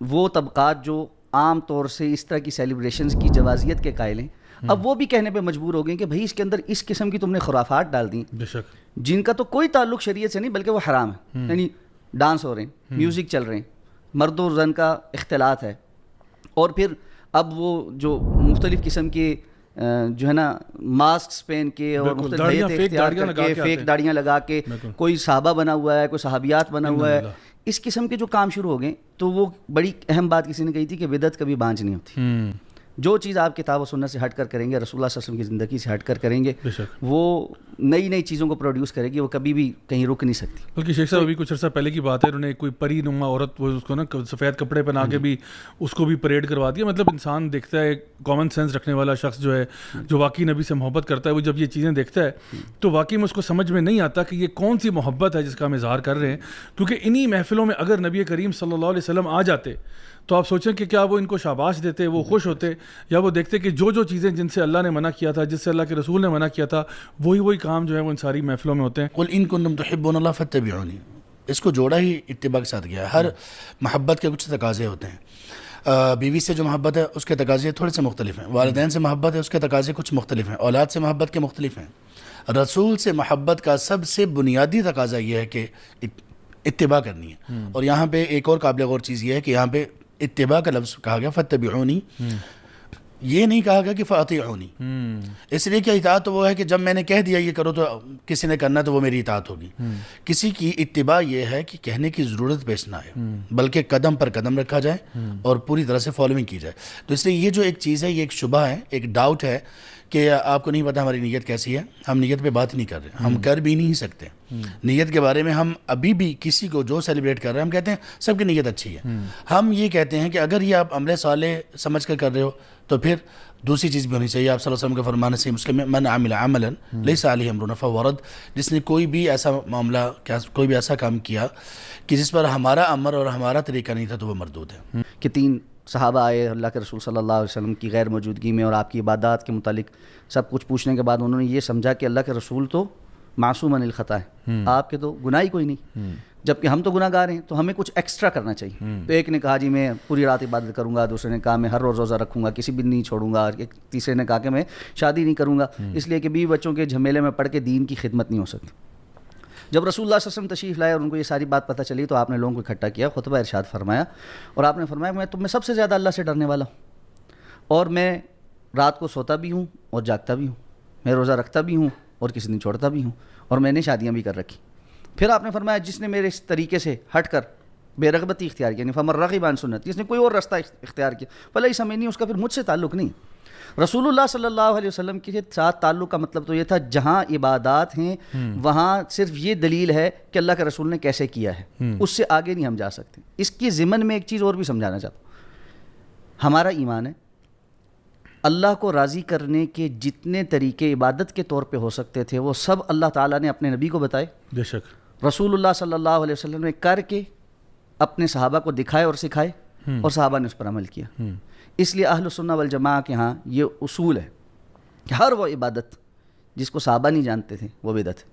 وہ طبقات جو عام طور سے اس طرح کی سیلیبریشنز کی جوازیت کے قائل ہیں، اب وہ بھی کہنے پہ مجبور ہو گئے کہ بھائی اس کے اندر اس قسم کی تم نے خرافات ڈال دیں جن کا تو کوئی تعلق شریعت سے نہیں بلکہ وہ حرام ہے. یعنی ڈانس ہو رہے ہیں، میوزک چل رہے ہیں، مرد و زن کا اختلاط ہے، اور پھر اب وہ جو مختلف قسم کے جو ہے نا ماسکس پہن کے اور مختلف ہیئت اختیار کر کے فیک داڑیاں لگا کے کوئی صحابہ بنا ہوا ہے، کوئی صحابیات بنا ہوا ہے، اس قسم کے جو کام شروع ہو گئے. تو وہ بڑی اہم بات کسی نے کہی تھی کہ بدعت کبھی بانج نہیں ہوتی. جو چیز آپ کتاب و سنت سے ہٹ کر کریں گے، رسول اللہ صلی اللہ علیہ وسلم کی زندگی سے ہٹ کر کریں گے، وہ نئی نئی چیزوں کو پروڈیوس کرے گی، وہ کبھی بھی کہیں رک نہیں سکتی. بلکہ شیخ صاحب ابھی کچھ عرصہ پہلے کی بات ہے، انہوں نے کوئی پری نما عورت، وہ اس کو نا سفید کپڑے پہنا کے بھی اس کو بھی پریڈ کروا دیا. مطلب انسان دیکھتا ہے، کامن سینس رکھنے والا شخص جو ہے، جو واقعی نبی سے محبت کرتا ہے، وہ جب یہ چیزیں دیکھتا ہے تو واقعی میں اس کو سمجھ میں نہیں آتا کہ یہ کون سی محبت ہے جس کا ہم اظہار کر رہے ہیں. کیونکہ انہی محفلوں میں اگر نبی کریم صلی اللہ علیہ وسلم آ جاتے تو آپ سوچیں کہ کیا وہ ان کو شاباش دیتے، وہ خوش ہوتے، یا وہ دیکھتے کہ جو چیزیں جن سے اللہ نے منع کیا تھا، جس سے اللہ کے رسول نے منع کیا تھا، وہی کام جو ہے وہ ان ساری محفلوں میں ہوتے ہیں. قل ان کنتم تحبون اللہ فاتبعونی، اس کو جوڑا ہی اتباع کے ساتھ گیا ہے. ہر محبت کے کچھ تقاضے ہوتے ہیں. بیوی سے جو محبت ہے اس کے تقاضے تھوڑے سے مختلف ہیں، والدین سے محبت ہے اس کے تقاضے کچھ مختلف ہیں، اولاد سے محبت کے مختلف ہیں. رسول سے محبت کا سب سے بنیادی تقاضا یہ ہے کہ اتباع کرنی ہے. اور یہاں پہ ایک اور قابل غور چیز یہ ہے کہ یہاں پہ اتباع کا لفظ کہا گیا فاتبعونی، یہ نہیں کہا گیا کہ فاطیعونی. اس لیے کہ اطاعت تو وہ ہے کہ جب میں نے کہہ دیا یہ کرو تو کسی نے کرنا تو وہ میری اطاعت ہوگی. کسی کی اتباع یہ ہے کہ کہنے کی ضرورت پیش نہ آئے بلکہ قدم پر قدم رکھا جائے اور پوری طرح سے فالوئنگ کی جائے. تو اس لیے یہ جو ایک چیز ہے، یہ ایک شبہ ہے، ایک ڈاؤٹ ہے کہ آپ کو نہیں پتا ہماری نیت کیسی ہے. ہم نیت پہ بات نہیں کر رہے، ہم کر بھی نہیں سکتے. نیت کے بارے میں ہم ابھی بھی کسی کو جو سیلیبریٹ کر رہے ہیں ہم کہتے ہیں سب کی نیت اچھی ہے. ہم یہ کہتے ہیں کہ اگر یہ آپ عمل صالح سمجھ کر رہے ہو تو پھر دوسری چیز بھی ہونی چاہیے. آپ صلی اللہ علیہ وسلم کے فرمان سے مسلم میں من عمل عملا لیس علیہ امرنا فہو رد، جس نے کوئی بھی ایسا معاملہ، کوئی بھی ایسا کام کیا کہ جس پر ہمارا امر اور ہمارا طریقہ نہیں تھا تو وہ مردود ہے. کہ 3 صحابہ آئے اللہ کے رسول صلی اللہ علیہ وسلم کی غیر موجودگی میں اور آپ کی عبادات کے متعلق سب کچھ پوچھنے کے بعد انہوں نے یہ سمجھا کہ اللہ کے رسول تو معصوم عن الخطا ہے، آپ کے تو گناہ ہی کوئی نہیں، جبکہ ہم تو گناہ گار ہیں، تو ہمیں کچھ ایکسٹرا کرنا چاہیے. تو ایک نے کہا جی میں پوری رات عبادت کروں گا، دوسرے نے کہا میں ہر روز روزہ رکھوں گا، کسی بھی نہیں چھوڑوں گا، ایک تیسرے نے کہا کہ میں شادی نہیں کروں گا اس لیے کہ بیوی بچوں کے جھمیلے میں پڑھ کے دین کی خدمت نہیں ہو سکتی. جب رسول اللہ صلی اللہ علیہ وسلم تشریف لائے اور ان کو یہ ساری بات پتہ چلی تو آپ نے لوگوں کو اکٹھا کیا، خطبہ ارشاد فرمایا اور آپ نے فرمایا میں تم میں سب سے زیادہ اللہ سے ڈرنے والا ہوں، اور میں رات کو سوتا بھی ہوں اور جاگتا بھی ہوں، میں روزہ رکھتا بھی ہوں اور کسی دن چھوڑتا بھی ہوں، اور میں نے شادیاں بھی کر رکھی. پھر آپ نے فرمایا جس نے میرے اس طریقے سے ہٹ کر بے رغبتی اختیار کیا، یعنی فمن رغب عن سنتی، جس نے کوئی اور راستہ اختیار کیا فلیس منی، اس کا پھر مجھ سے تعلق نہیں. رسول اللہ صلی اللہ علیہ وسلم کے ساتھ تعلق کا مطلب تو یہ تھا جہاں عبادات ہیں وہاں صرف یہ دلیل ہے کہ اللہ کے رسول نے کیسے کیا ہے، اس سے آگے نہیں ہم جا سکتے. اس کی ضمن میں ایک چیز اور بھی سمجھانا چاہتا ہوں، ہمارا ایمان ہے اللہ کو راضی کرنے کے جتنے طریقے عبادت کے طور پہ ہو سکتے تھے وہ سب اللہ تعالیٰ نے اپنے نبی کو بتائے. بے شک رسول اللہ صلی اللہ علیہ وسلم نے کر کے اپنے صحابہ کو دکھائے اور سکھائے اور صحابہ نے اس پر عمل کیا. اس لیے اہل السنہ والجماعہ کے ہاں یہ اصول ہے کہ ہر وہ عبادت جس کو صحابہ نہیں جانتے تھے وہ بدعت ہے.